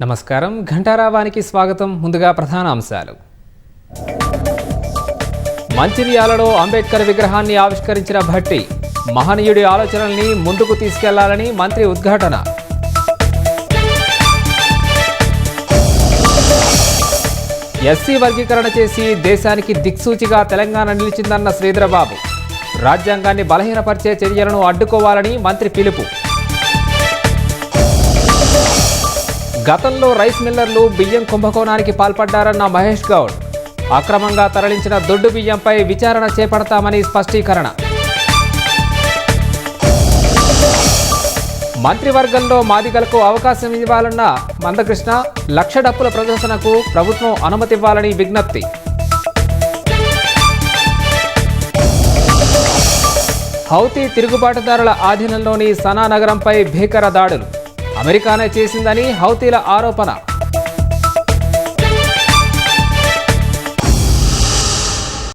నమస్కారం, ఘంటారావానికి స్వాగతం. ముందుగా ప్రధాన అంశాలు. మంచిర్యాలలో అంబేద్కర్ విగ్రహాన్ని ఆవిష్కరించిన భట్టి. మహనీయుడి ఆలోచనల్ని ముందుకు తీసుకెళ్లాలని మంత్రి ఉద్ఘాటన. ఎస్సీ వర్గీకరణ చేసి దేశానికి దిక్సూచిగా తెలంగాణ నిలిచిందన్న శ్రీధరబాబు. రాజ్యాంగాన్ని బలహీనపరిచే చర్యలను అడ్డుకోవాలని మంత్రి పిలుపు. గతంలో రైస్ మిల్లర్లు బియ్యం కుంభకోణానికి పాల్పడ్డారన్న మహేష్ గౌడ్. అక్రమంగా తరలించిన దొడ్డు బియ్యంపై విచారణ చేపడతామని స్పష్టీకరణ. మంత్రివర్గంలో మాదిగలకు అవకాశం ఇవ్వాలన్న మందకృష్ణ. లక్ష డప్పుల ప్రదర్శనకు ప్రభుత్వం అనుమతివ్వాలని విజ్ఞప్తి. హౌతీ తిరుగుబాటుదారుల ఆధీనంలోని సనా నగరంపై భీకర దాడులు. అమెరికానే చేసిందని హౌతీల ఆరోపణ.